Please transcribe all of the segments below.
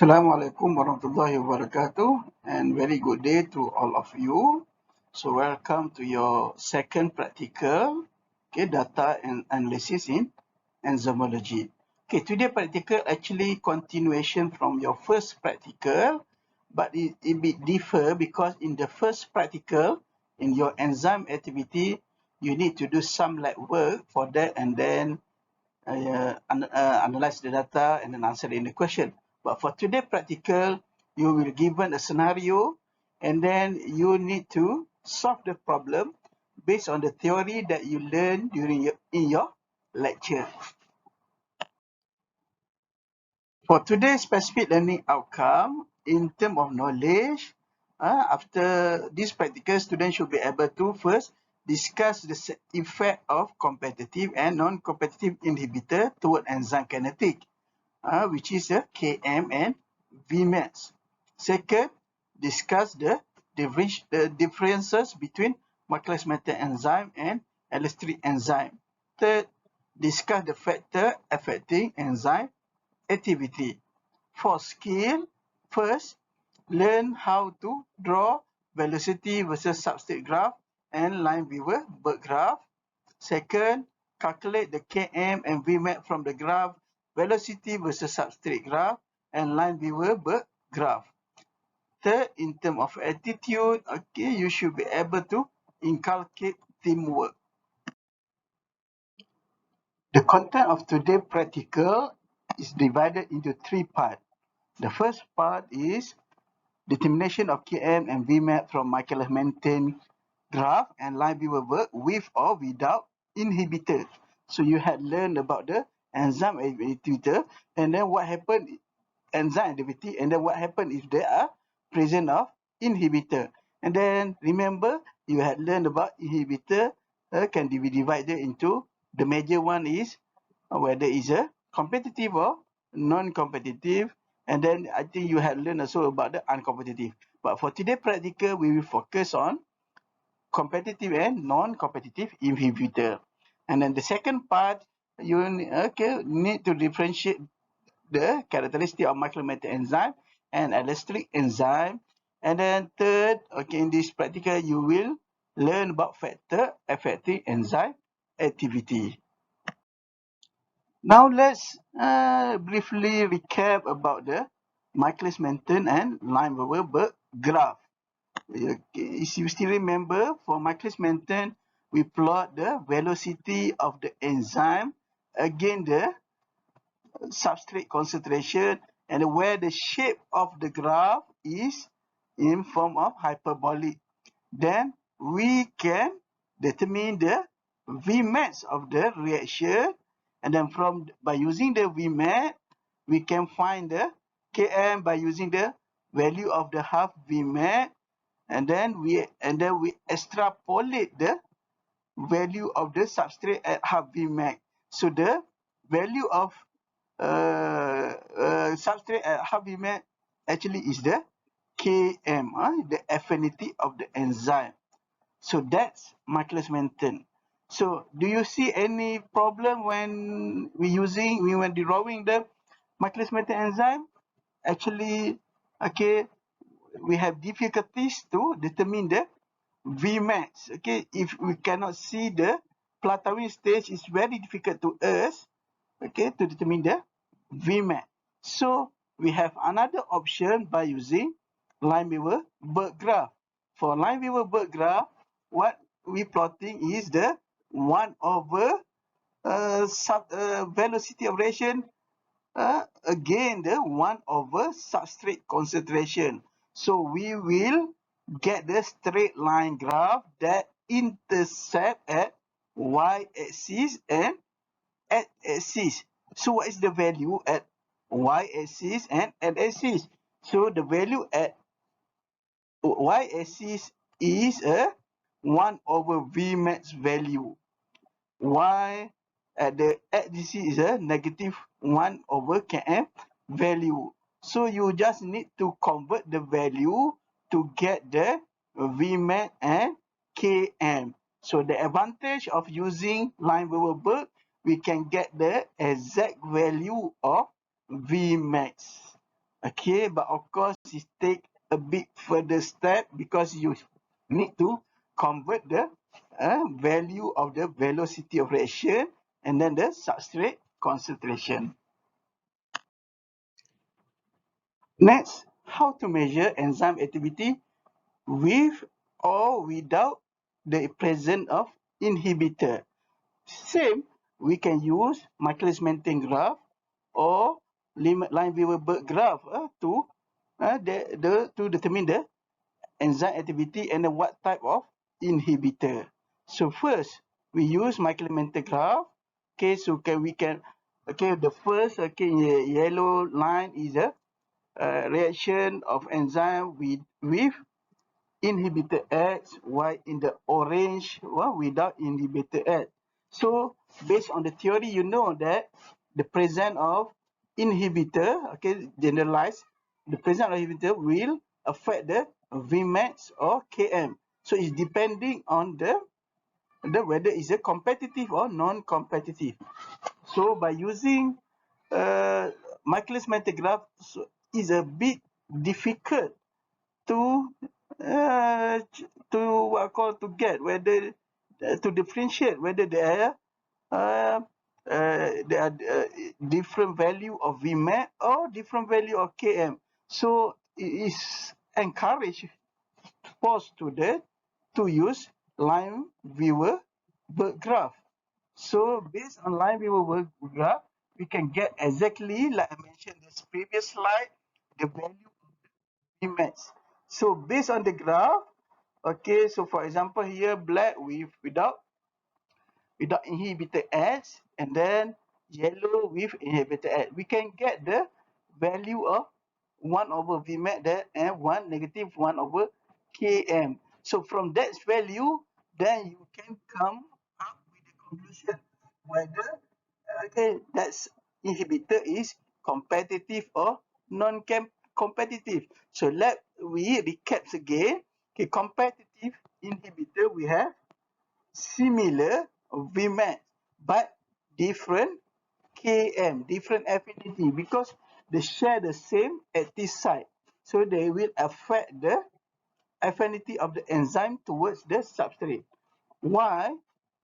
Assalamualaikum warahmatullahi wabarakatuh, and very good day to all of you. So welcome to your second practical, data and analysis in enzymology. Today practical actually continuation from your first practical, but it bit differ because in the first practical, in your enzyme activity, you need to do some lab work for that and then analyze the data and then answer the question. But for today practical, you will given a scenario and then you need to solve the problem based on the theory that you learned in your lecture. For today's specific learning outcome, in terms of knowledge, after this practical, students should be able to first discuss the effect of competitive and non-competitive inhibitor toward enzyme kinetic, which is a Km and Vmax. Second, discuss the differences between Michaelis-Menten enzyme and allosteric enzyme. Third, discuss the factor affecting enzyme activity. For skill, first, learn how to draw velocity versus substrate graph and line viewer Berg graph. Second, calculate the Km and Vmax from the graph, velocity versus substrate graph, and line viewer Berg graph. Third, in terms of attitude, you should be able to inculcate teamwork. The content of today's practical is divided into three parts. The first part is determination of Km and Vmax from Michaelis-Menten graph and line viewer Berg with or without inhibitor. So you had learned about the enzyme activity and then what happened enzyme activity and then what happened if there are presence of inhibitor. And then remember you had learned about inhibitor can be divided into the major one is whether it's a competitive or non-competitive. And then I think you had learned also about the uncompetitive. But for today practical, we will focus on competitive and non-competitive inhibitor. And then the second part, you need to differentiate the characteristic of Michaelis-Menten enzyme and allosteric enzyme. And then third, in this practical, you will learn about factor affecting enzyme activity. Now let's briefly recap about the Michaelis-Menten and Line-Berg graph. If you still remember, for Michaelis-Menten, we plot the velocity of the enzyme against the substrate concentration and where the shape of the graph is in form of hyperbolic. Then we can determine the Vmax of the reaction, and then by using the Vmax, we can find the Km by using the value of the half Vmax, and then we extrapolate the value of the substrate at half Vmax. So the value of substrate at half Vmax actually is the Km, the affinity of the enzyme. So that's Michaelis-Menten. So do you see any problem when we were drawing the Michaelis-Menten enzyme? Actually, we have difficulties to determine the Vmax. If we cannot see the plateauing stage, it's very difficult to us, to determine the Vmax. So we have another option by using Line-Berg graph. For Line-Berg graph, what we plotting is the 1 over velocity of reaction again the 1 over substrate concentration. So we will get the straight line graph that intercept at y-axis and x-axis. So what is the value at y-axis and x-axis? So the value at y-axis is a 1 over Vmax value. Y at the x-axis is a negative 1 over Km value. So you just need to convert the value to get the Vmax and Km. So the advantage of using Line-Berg, we can get the exact value of Vmax. Okay, but of course it take a bit further step because you need to convert the value of the velocity of reaction and then the substrate concentration. Next, how to measure enzyme activity with or without the presence of inhibitor. Same, we can use Michaelis-Menten graph or Lineweaver-Burke graph to determine the enzyme activity and what type of inhibitor. So first, we use Michaelis-Menten graph. Okay, so the first yellow line is a reaction of enzyme with inhibitor X, while in the orange one without inhibitor X. So based on the theory, you know that the presence of inhibitor, okay, generalized, the presence of inhibitor will affect the Vmax or Km. So it's depending on the whether it's a competitive or non-competitive. So by using Michaelis-Menten graph is a bit difficult to uh, to get whether to differentiate whether uh, there are different value of Vmax or different value of Km. So it is encouraged for students to use Lineweaver-Burke graph. So based on Lineweaver-Burke graph, we can get exactly, like I mentioned in this previous slide, the value Vmax. So based on the graph, okay, so for example here, black without inhibitor X, and then yellow with inhibitor X. We can get the value of 1 over Vmax there and 1 over Km. So from that value, then you can come up with the conclusion whether that's inhibitor is competitive or non-competitive. So let we recap again. Okay, competitive inhibitor we have similar Vmax, but different Km, different affinity because they share the same active site. So they will affect the affinity of the enzyme towards the substrate. Why?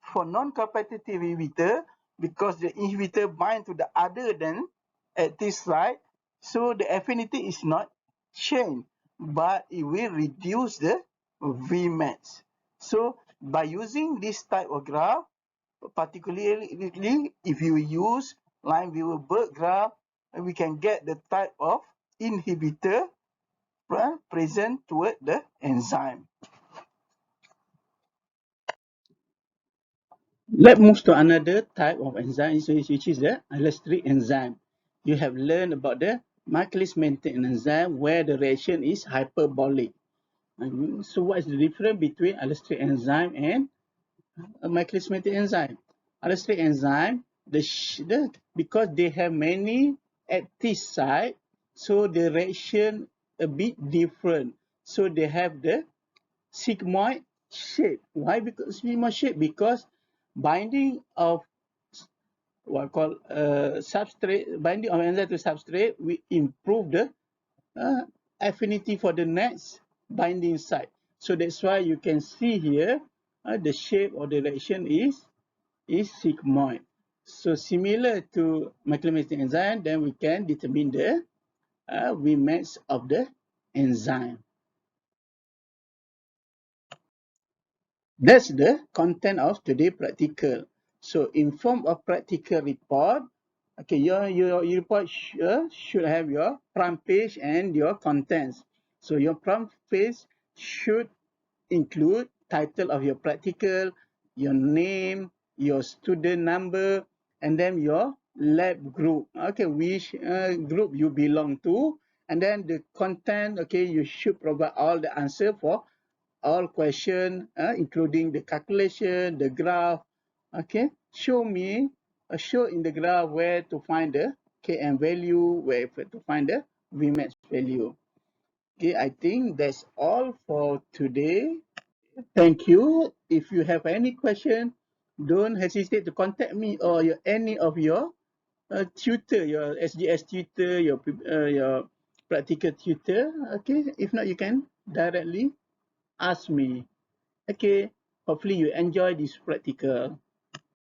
For non-competitive inhibitor, because the inhibitor bind to the other than active site, so the affinity is not changed, but it will reduce the Vmax. So by using this type of graph, particularly if you use Lineweaver-Burke graph, we can get the type of inhibitor present toward the enzyme. Let's move to another type of enzyme, which is the allosterate enzyme. You have learned about the Michaelis-Menten enzyme where the reaction is hyperbolic. So what is the difference between allosterate enzyme and a Michaelis-Menten enzyme? Allosterate enzyme, because they have many active sites, so the reaction a bit different. So they have the sigmoid shape. Why? Because sigmoid shape? Because binding of what called substrate, binding of enzyme to substrate, we improve the affinity for the next binding site. So that's why you can see here the shape of the reaction is sigmoid. So similar to Michaelis-Menten enzyme, then we can determine the Vmax of the enzyme. That's the content of today's practical. So in form of practical report, okay, your report should have your front page and your contents. So your front page should include title of your practical, your name, your student number, and then your lab group. Okay, which group you belong to, and then the content. Okay, you should provide all the answer for all question, including the calculation, the graph. Okay, show in the graph where to find the Km value, where to find the Vmax value. Okay, I think that's all for today. Thank you. If you have any question, don't hesitate to contact me or any of your tutor, your SGS tutor, your practical tutor. Okay, if not, you can directly ask me. Okay, hopefully you enjoy this practical.